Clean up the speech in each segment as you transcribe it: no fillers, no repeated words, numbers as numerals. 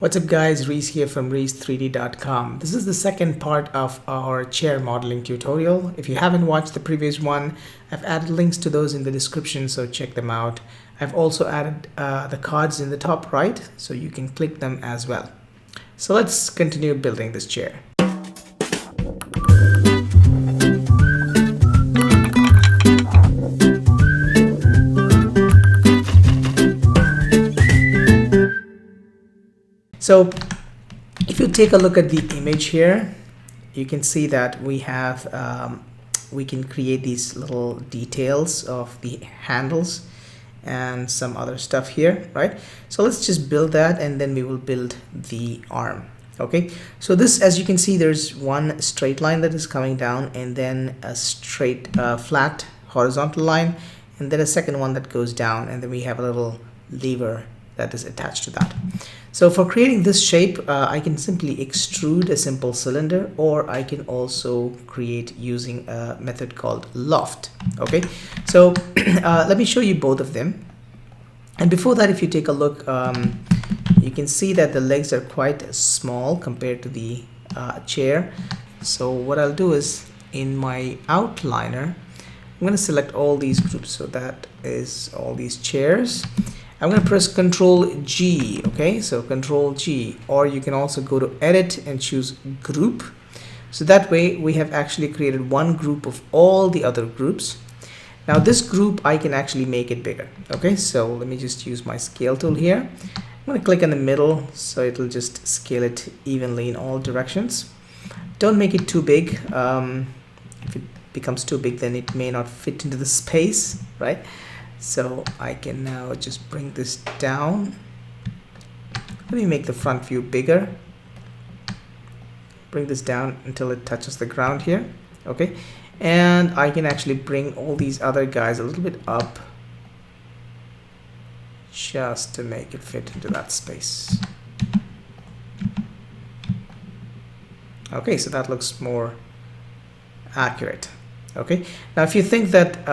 What's up guys, Reese here from reese3d.com. This is the second part of our chair modeling tutorial. If you haven't watched the previous one, I've added links to those in the description, so check them out. I've also added the cards in the top right, so you can click them as well. So let's continue building this chair. So if you take a look at the image here, you can see that we have we can create these little details of the handles and some other stuff here, right? So let's just build that and then we will build the arm. Okay, so this, as you can see, there's one straight line that is coming down and then a straight flat horizontal line and then a second one that goes down, and then we have a little lever that is attached to that. So for creating this shape, I can simply extrude a simple cylinder, or I can also create using a method called loft. Okay, so let me show you both of them. And before that, if you take a look, you can see that the legs are quite small compared to the chair. So what I'll do is, in my outliner, I'm going to select all these groups. So that is all these chairs. I'm going to press Control G, okay, so Control G, or you can also go to Edit and choose Group. So that way we have actually created one group of all the other groups. Now this group, I can actually make it bigger, okay, so let me just use my scale tool here. I'm going to click in the middle, so it'll just scale it evenly in all directions. Don't make it too big. If it becomes too big, then it may not fit into the space, right? So I can now just bring this down. Let me make the front view bigger. Bring this down until it touches the ground here. Okay, and I can actually bring all these other guys a little bit up just to make it fit into that space. Okay, so that looks more accurate. Okay, now if you think that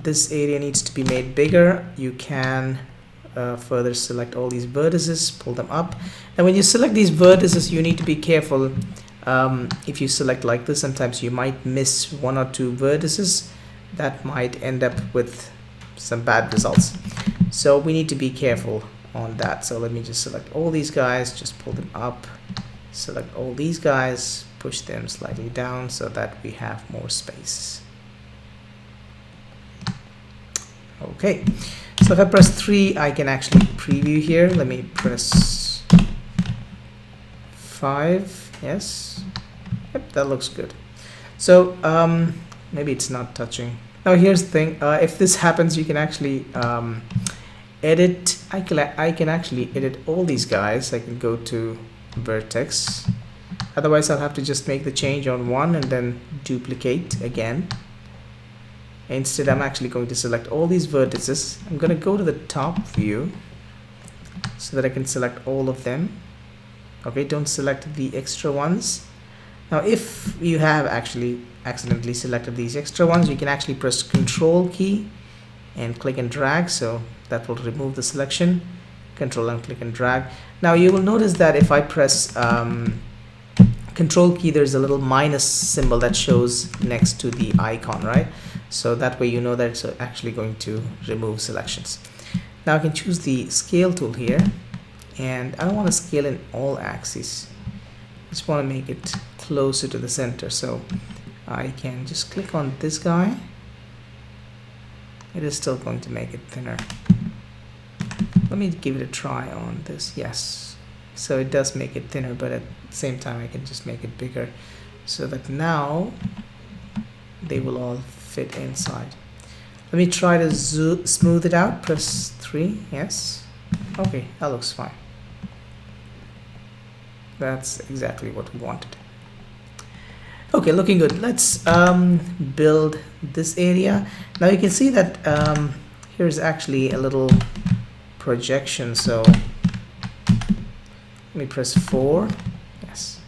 this area needs to be made bigger, you can further select all these vertices, pull them up. And when you select these vertices, you need to be careful. If you select like this, sometimes you might miss one or two vertices that might end up with some bad results. So we need to be careful on that. So let me just select all these guys, just pull them up, select all these guys, push them slightly down so that we have more space. Okay, so if I press 3, I can actually preview here. Let me press 5. Yes, yep, that looks good. So maybe it's not touching. Now here's the thing, if this happens, you can actually edit. I can actually edit all these guys. I can go to vertex. Otherwise, I'll have to just make the change on one and then duplicate again. Instead, I'm actually going to select all these vertices. I'm going to go to the top view so that I can select all of them. Okay, don't select the extra ones. Now, if you have actually accidentally selected these extra ones, you can actually press Control key and click and drag. So that will remove the selection. Control and click and drag. Now, you will notice that if I press Control key, there's a little minus symbol that shows next to the icon, right? So that way you know that it's actually going to remove selections. Now I can choose the scale tool here, and I don't want to scale in all axes. I just want to make it closer to the center. So I can just click on this guy. It is still going to make it thinner. Let me give it a try on this. Yes. So it does make it thinner, but at the same time I can just make it bigger so that now they will all fit inside. Let me try to smooth it out. Press 3. Yes. Okay, that looks fine. That's exactly what we wanted. Okay, looking good. Let's build this area. Now you can see that here's actually a little projection. So let me press 4. Yes.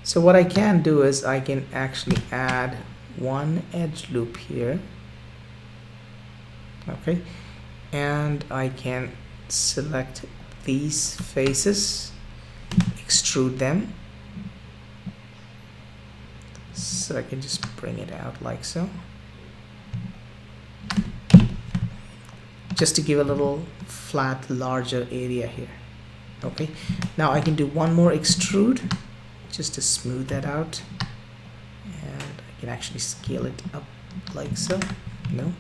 So what I can do is I can actually add one edge loop here. Okay, and I can select these faces, extrude them. So I can just bring it out like so. Just to give a little flat, larger area here. Okay, now I can do one more extrude just to smooth that out, and I can actually scale it up like so. No.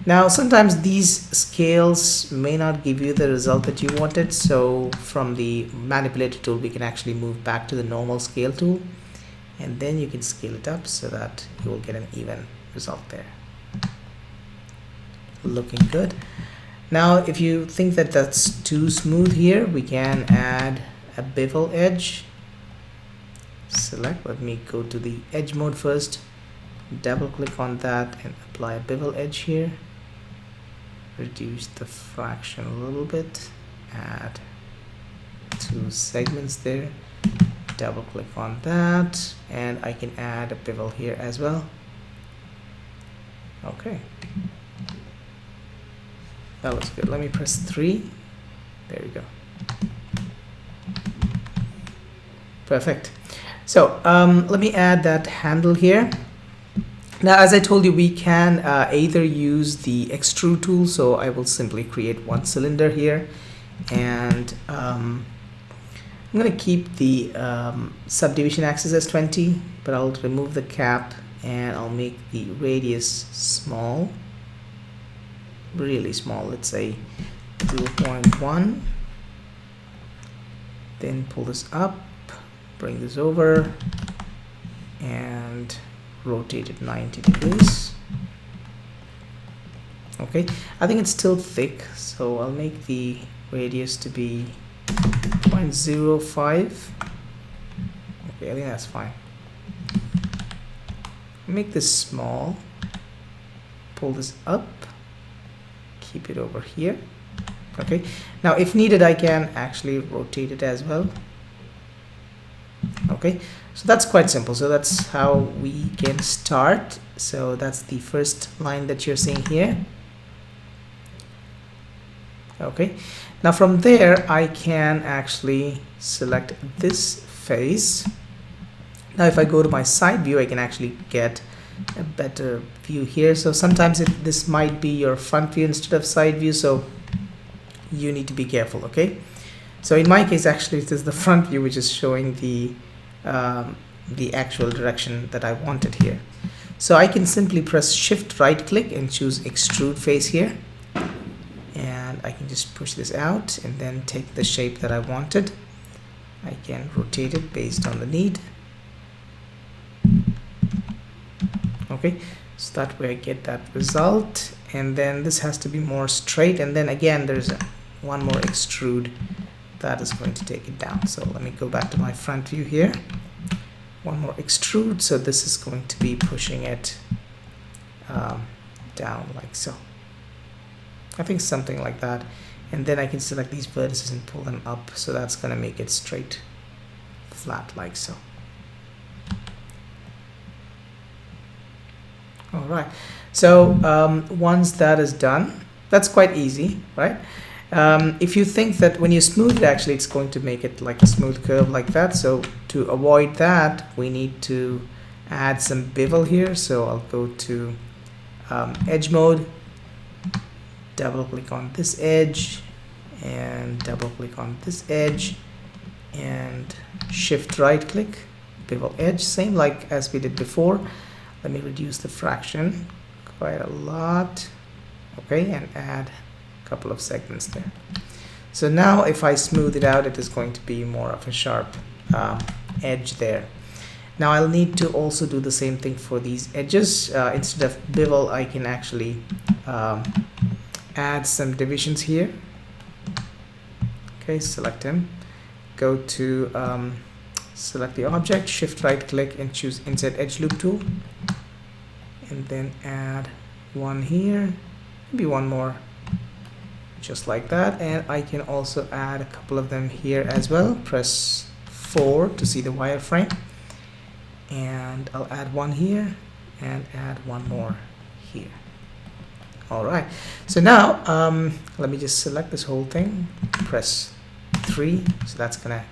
Now sometimes these scales may not give you the result that you wanted, so from the manipulator tool we can actually move back to the normal scale tool, and then you can scale it up so that you will get an even result there. Looking good. Now if you think that that's too smooth here, we can add a bevel edge. Select, let me go to the edge mode first, double click on that and apply a bevel edge here. Reduce the fraction a little bit, add 2 segments there, double click on that, and I can add a bevel here as well. Okay, that looks good. Let me press 3. There we go. Perfect. So let me add that handle here. Now, as I told you, we can either use the extrude tool, so I will simply create one cylinder here, and I'm going to keep the subdivision axis as 20, but I'll remove the cap and I'll make the radius small, really small, let's say 0.1. Then pull this up, bring this over, and rotate it 90 degrees. Okay, I think it's still thick, so I'll make the radius to be 0.05. Okay, I think that's fine. Make this small, pull this up, keep it over here. Okay, now if needed I can actually rotate it as well. Okay, so that's quite simple. So that's how we can start. So that's the first line that you're seeing here. Okay, now from there I can actually select this face. Now if I go to my side view, I can actually get a better view here. So sometimes this might be your front view instead of side view, so you need to be careful. Okay, so in my case actually it is the front view which is showing the actual direction that I wanted here. So I can simply press shift right click and choose extrude face here, and I can just push this out and then take the shape that I wanted. I can rotate it based on the need. Okay, so that way I get that result, and then this has to be more straight, and then again there's one more extrude that is going to take it down. So let me go back to my front view here, one more extrude, so this is going to be pushing it down like so. I think something like that, and then I can select these vertices and pull them up, so that's going to make it straight, flat like so. All right, so once that is done, that's quite easy, right? If you think that when you smooth it, actually it's going to make it like a smooth curve like that, so to avoid that we need to add some bevel here. So I'll go to edge mode, double click on this edge, and double click on this edge, and shift right click, bevel edge, same like as we did before. Let me reduce the fraction quite a lot. Okay, and add a couple of segments there. So now if I smooth it out, it is going to be more of a sharp edge there. Now I'll need to also do the same thing for these edges. Instead of bevel, I can actually add some divisions here. Okay, select them, go to select the object, shift right click and choose insert edge loop tool, and then add one here, maybe one more, just like that. And I can also add a couple of them here as well. Press 4 to see the wireframe, and I'll add one here and add one more here. All right, so now let me just select this whole thing, press 3, so that's gonna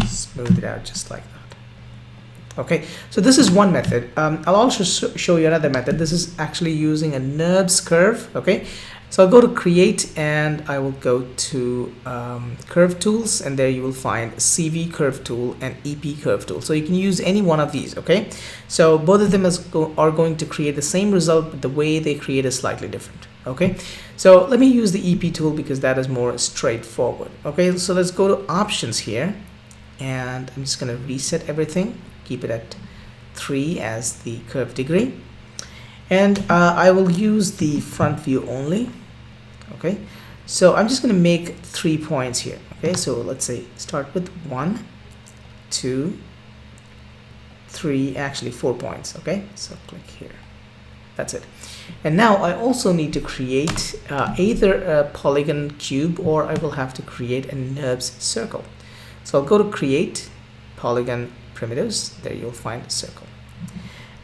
smooth it out just like that. Okay, so this is one method. I'll also show you another method. This is actually using a NURBS curve. Okay, so I'll go to create and I will go to curve tools, and there you will find CV curve tool and EP curve tool. So you can use any one of these. Okay, so both of them are going to create the same result, but the way they create is slightly different. Okay, so let me use the EP tool because that is more straightforward. Okay, so let's go to options here, and I'm just going to reset everything, keep it at 3 as the curve degree, and I will use the front view only. Okay, so I'm just going to make 3 points here. Okay, so let's say start with 1, 2, 3, actually 4 points. Okay, so click here, that's it. And now I also need to create either a polygon cube, or I will have to create a NURBS circle. So I'll go to create polygon primitives, there you'll find a circle.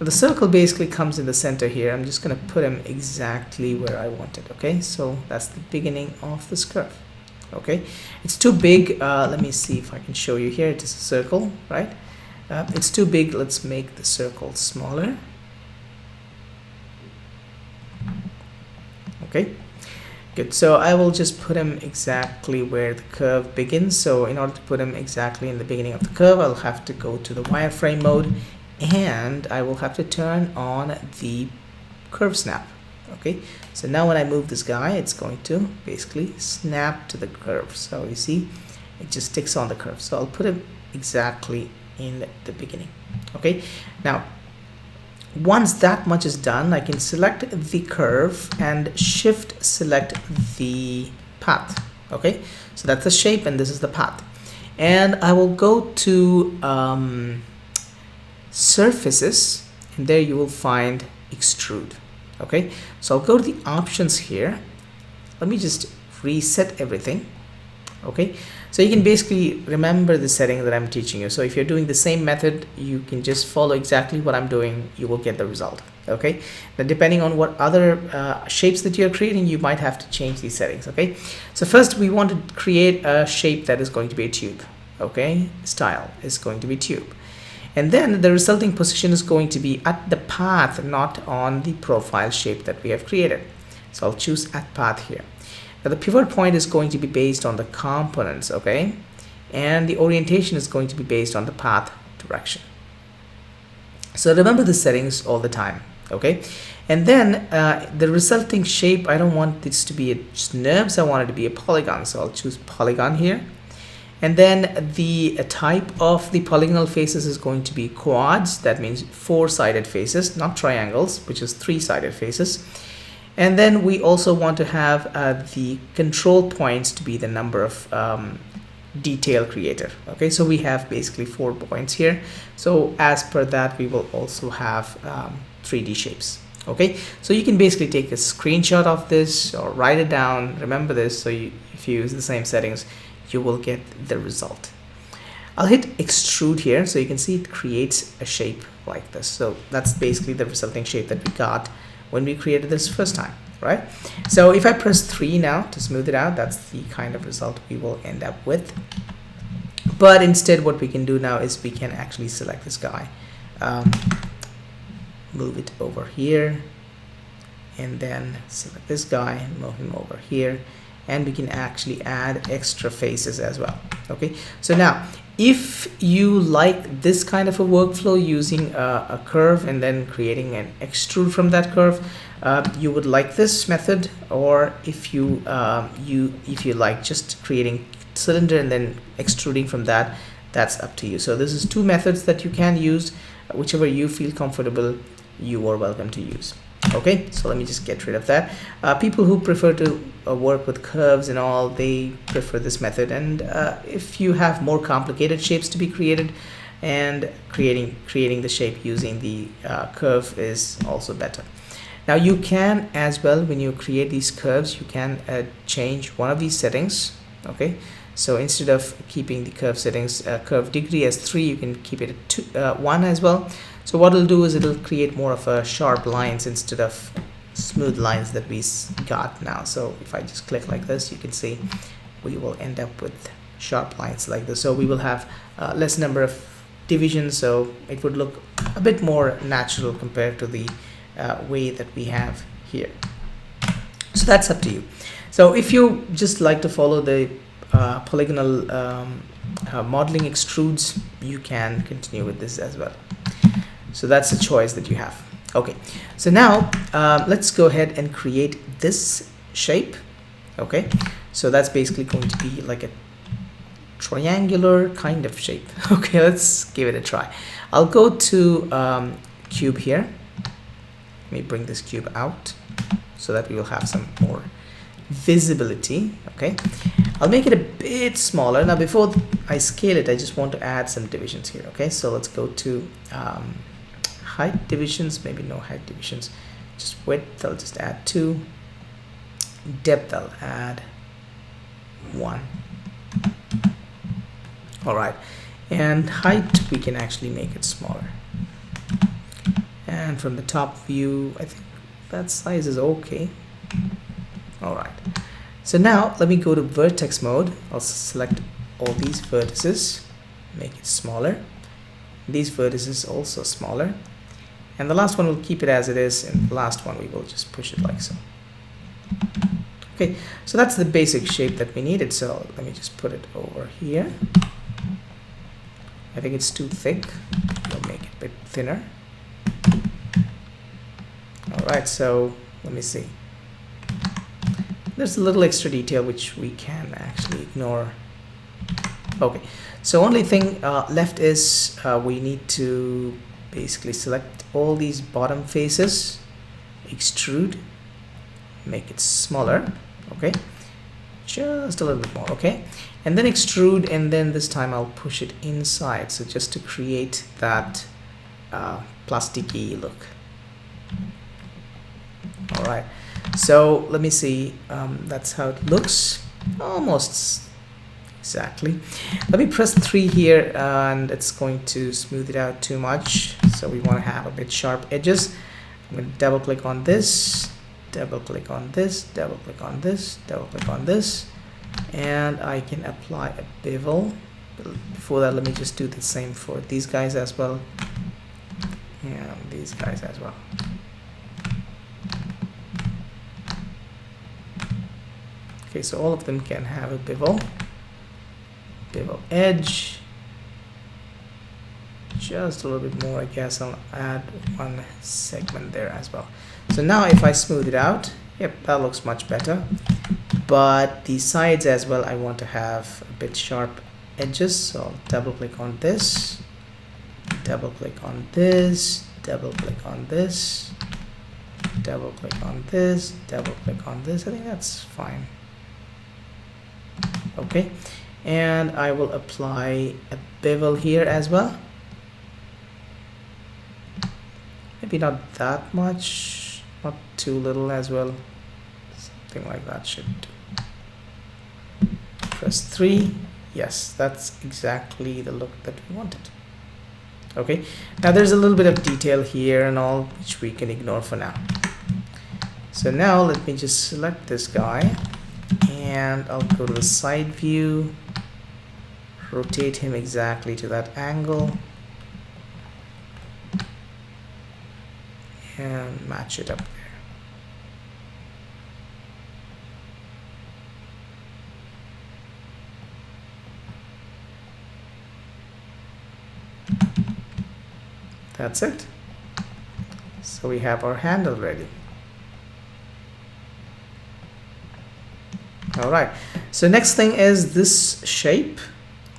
Now the circle basically comes in the center here. I'm just going to put him exactly where I want it. Okay, so that's the beginning of this curve. Okay, it's too big. Let me see if I can show you here. It is a circle, right? It's too big. Let's make the circle smaller. Okay, good. So I will just put him exactly where the curve begins. So in order to put him exactly in the beginning of the curve, I'll have to go to the wireframe mode, and I will have to turn on the curve snap. Okay, so now when I move this guy, it's going to basically snap to the curve. So you see, it just sticks on the curve. So I'll put him exactly in the beginning. Okay, now once that much is done, I can select the curve and shift select the path. Okay, so that's the shape and this is the path, and I will go to surfaces, and there you will find extrude. Okay, so I'll go to the options here. Let me just reset everything. Okay, so you can basically remember the setting that I'm teaching you. So if you're doing the same method, you can just follow exactly what I'm doing, you will get the result. Okay, now depending on what other shapes that you're creating, you might have to change these settings. Okay, so first we want to create a shape that is going to be a tube. Okay, style is going to be tube, and then the resulting position is going to be at the path, not on the profile shape that we have created. So I'll choose at path here. Now the pivot point is going to be based on the components, okay, and the orientation is going to be based on the path direction. So remember the settings all the time. Okay, and then the resulting shape, I don't want this to be a NURBS, I want it to be a polygon, so I'll choose polygon here. And then the type of the polygonal faces is going to be quads. That means 4-sided faces, not triangles, which is 3-sided faces. And then we also want to have the control points to be the number of detail created. Okay, so we have basically 4 points here. So as per that, we will also have 3D shapes. Okay, so you can basically take a screenshot of this or write it down. Remember this, so if you use the same settings, you will get the result. I'll hit extrude here, so you can see it creates a shape like this. So that's basically the resulting shape that we got when we created this first time, right? So if I press 3 now to smooth it out, that's the kind of result we will end up with. But instead, what we can do now is we can actually select this guy, move it over here, and then select this guy, move him over here, and we can actually add extra faces as well. Okay, so now if you like this kind of a workflow using a curve and then creating an extrude from that curve, you would like this method, or if you like just creating cylinder and then extruding from that, that's up to you. So this is 2 methods that you can use. Whichever you feel comfortable, you are welcome to use. Okay, so let me just get rid of that. People who prefer to work with curves and all, they prefer this method. And if you have more complicated shapes to be created, and creating the shape using the curve is also better. Now you can as well, when you create these curves, you can change one of these settings. Okay, so instead of keeping the curve settings, curve degree as 3, you can keep it at 1 as well. So what it'll do is it'll create more of a sharp lines instead of smooth lines that we got now. So if I just click like this, you can see we will end up with sharp lines like this. So we will have less number of divisions, so it would look a bit more natural compared to the way that we have here. So that's up to you. So if you just like to follow the polygonal modeling extrudes, you can continue with this as well. So that's a choice that you have. Okay, so now let's go ahead and create this shape. Okay, so that's basically going to be like a triangular kind of shape. Okay, let's give it a try. I'll go to cube here. Let me bring this cube out so that we will have some more visibility. Okay, I'll make it a bit smaller. Now before I scale it, I just want to add some divisions here. Okay, so let's go to height divisions, maybe no height divisions, just width, I'll just add 2, depth I'll add 1. All right, and height we can actually make it smaller, and from the top view I think that size is okay. All right, so now let me go to vertex mode. I'll select all these vertices, make it smaller, these vertices also smaller, and the last one we'll keep it as it is, and the last one we will just push it like so. Okay, so that's the basic shape that we needed. So let me just put it over here. I think it's too thick. We'll make it a bit thinner. All right, so let me see. There's a little extra detail which we can actually ignore. Okay, so only thing left is we need to basically select all these bottom faces, extrude, make it smaller. Okay, just a little bit more. Okay, and then extrude, and then this time I'll push it inside, so just to create that plasticky look. All right, so let me see. That's how it looks, almost exactly. Let me press 3 here, and it's going to smooth it out too much, so we want to have a bit sharp edges. I'm going to double click on this, double click on this, double click on this, double click on this, and I can apply a bevel. Before that, let me just do the same for these guys as well, and these guys as well. Okay, so all of them can have a bevel edge, just a little bit more. I guess I'll add one segment there as well. So now if I smooth it out, yep, that looks much better. But the sides as well, I want to have a bit sharp edges, so I'll double click on this, double click on this, double click on this, double click on this, double click on this. I think that's fine. Okay, and I will apply a bevel here as well. Maybe not that much, not too little as well. Something like that should do. Press 3. Yes, that's exactly the look that we wanted. Okay, now there's a little bit of detail here and all, which we can ignore for now. So now let me just select this guy, and I'll go to the side view, rotate him exactly to that angle, and match it up there. That's it. So we have our handle ready. All right, so next thing is this shape.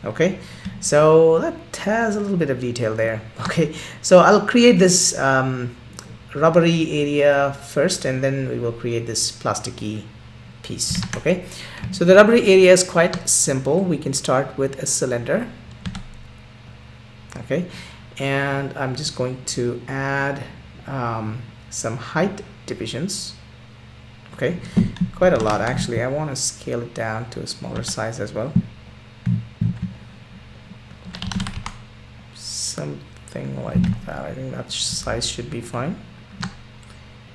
Okay, so that has a little bit of detail there. Okay, so I'll create this rubbery area first, and then we will create this plasticky piece. Okay, so the rubbery area is quite simple. We can start with a cylinder. Okay, and I'm just going to add some height divisions. Okay, quite a lot actually. I want to scale it down to a smaller size as well. Something like that. I think that size should be fine.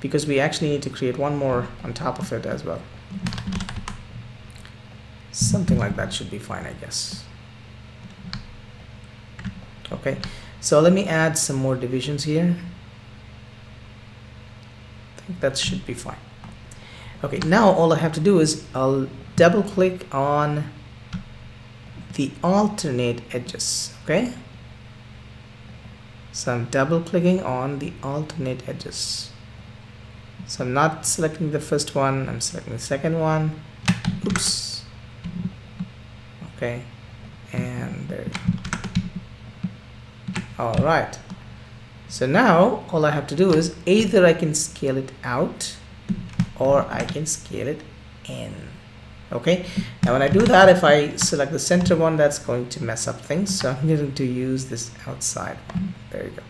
because we actually need to create one more on top of it as well. Something like that should be fine, I guess. Okay, so let me add some more divisions here. I think that should be fine. Okay, now all I have to do is I'll double click on the alternate edges. Okay, so I'm double clicking on the alternate edges. So I'm not selecting the first one, I'm selecting the second one. Oops. Okay, and there. All right, so now all I have to do is either I can scale it out or I can scale it in. Okay, now when I do that, if I select the center one, that's going to mess up things, so I'm going to use this outside one. There you go.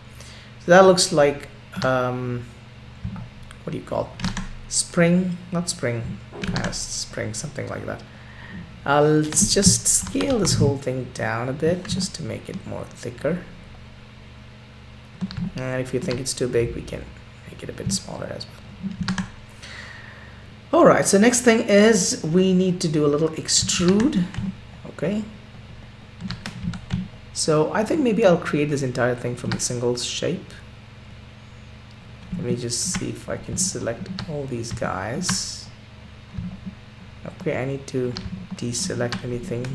So that looks like what do you call it? Spring, not spring, spring, something like that. I'll just scale this whole thing down a bit just to make it more thicker. And if you think it's too big, we can make it a bit smaller as well. All right, so next thing is we need to do a little extrude. Okay, so I think maybe I'll create this entire thing from a single shape. Let me just see if I can select all these guys. Okay, I need to deselect anything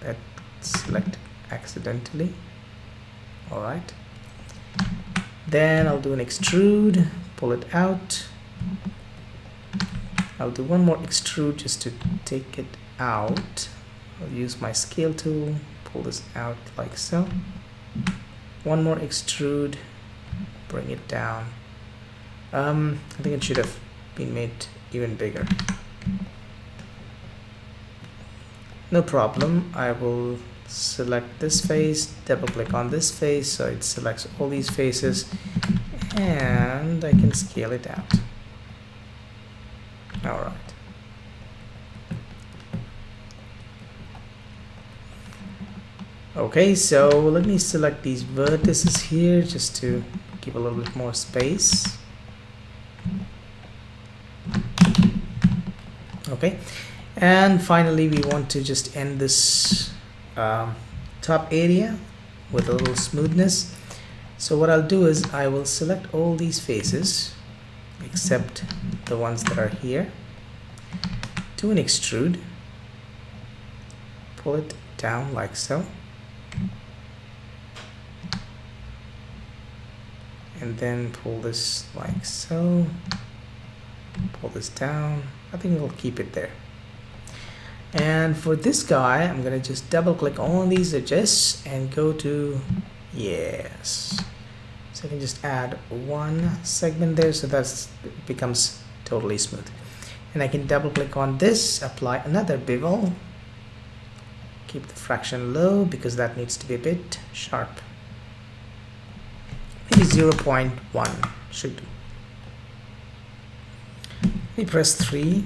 that selected accidentally. All right, then I'll do an extrude, pull it out. I'll do one more extrude just to take it out. I'll use my scale tool, pull this out like so. One more extrude, bring it down. I think it should have been made even bigger. No problem, I will select this face, double click on this face so it selects all these faces, and I can scale it out. All right. Okay, so let me select these vertices here just to give a little bit more space. Okay, and finally we want to just end this top area with a little smoothness. So what I'll do is I will select all these faces except the ones that are here, do an extrude, pull it down like so, and then pull this like so, pull this down. I think we'll keep it there. And for this guy, I'm gonna just double click on these edges and go to yes. So I can just add one segment there so that becomes totally smooth. And I can double click on this, apply another bevel, keep the fraction low because that needs to be a bit sharp. Maybe 0.1 should do. Let me press 3.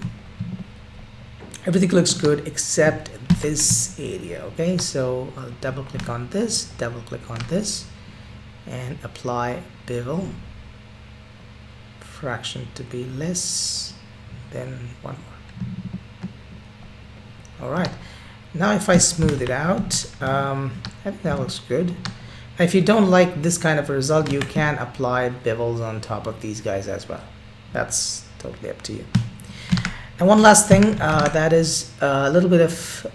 Everything looks good except this area. Okay, so I'll double click on this, double click on this, and apply bevel, fraction to be less, then one more. All right, now if I smooth it out, I think that looks good. If you don't like this kind of a result, you can apply bevels on top of these guys as well. That's totally up to you. And one last thing, that is a little bit of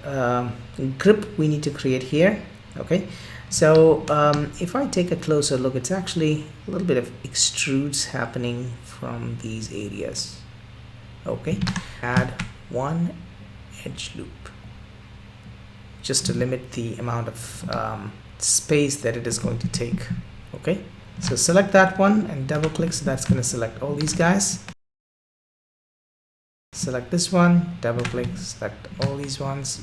grip we need to create here. Okay, so if I take a closer look, it's actually a little bit of extrudes happening from these areas. Okay, add one edge loop just to limit the amount of space that it is going to take. Okay, so select that one and double click, so that's going to select all these guys. Select this one, double click, select all these ones,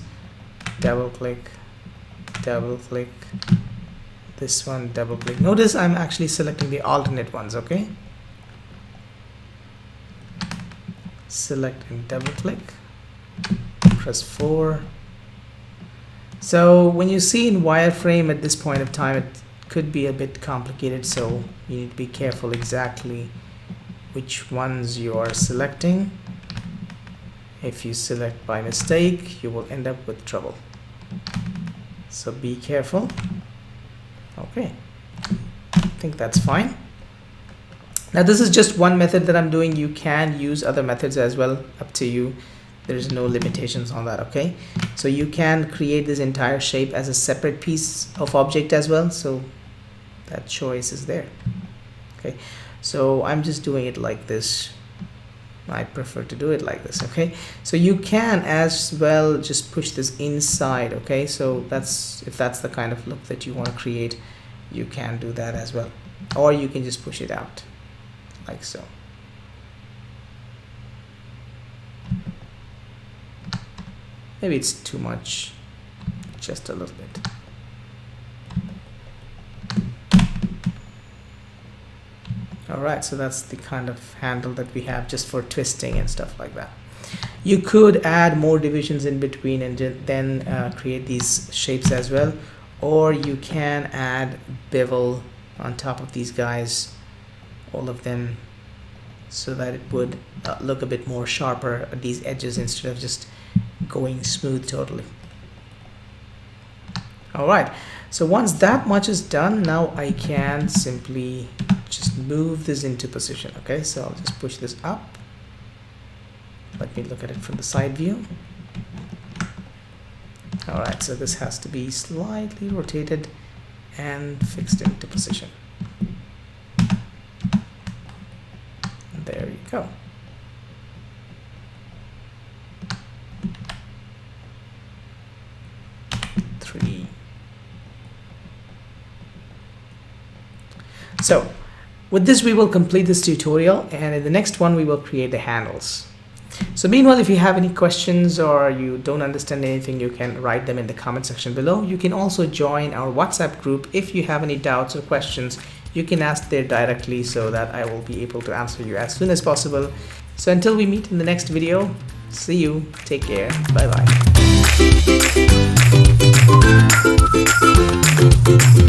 double click, this one, double click. Notice I'm actually selecting the alternate ones. Okay, select and double click, press 4. So when you see in wireframe at this point of time, it could be a bit complicated, so you need to be careful exactly which ones you are selecting. If you select by mistake, you will end up with trouble. So be careful. Okay, I think that's fine. Now this is just one method that I'm doing. You can use other methods as well, up to you. There's no limitations on that. Okay, so you can create this entire shape as a separate piece of object as well, so that choice is there. Okay, so I'm just doing it like this. I prefer to do it like this. Okay, so you can as well just push this inside. Okay, so that's, if that's the kind of look that you want to create, you can do that as well, or you can just push it out like so. Maybe it's too much, just a little bit. Alright, so that's the kind of handle that we have just for twisting and stuff like that. You could add more divisions in between and then create these shapes as well, or you can add bevel on top of these guys, all of them, so that it would look a bit more sharper at these edges instead of just going smooth totally. Alright, so once that much is done, now I can simply just move this into position. Okay, so I'll just push this up. Let me look at it from the side view. Alright, so this has to be slightly rotated and fixed into position. And there you go. So with this we will complete this tutorial, and in the next one we will create the handles. So meanwhile, if you have any questions or you don't understand anything, you can write them in the comment section below. You can also join our WhatsApp group. If you have any doubts or questions, you can ask there directly, so that I will be able to answer you as soon as possible. So until we meet in the next video, see you, take care, bye bye.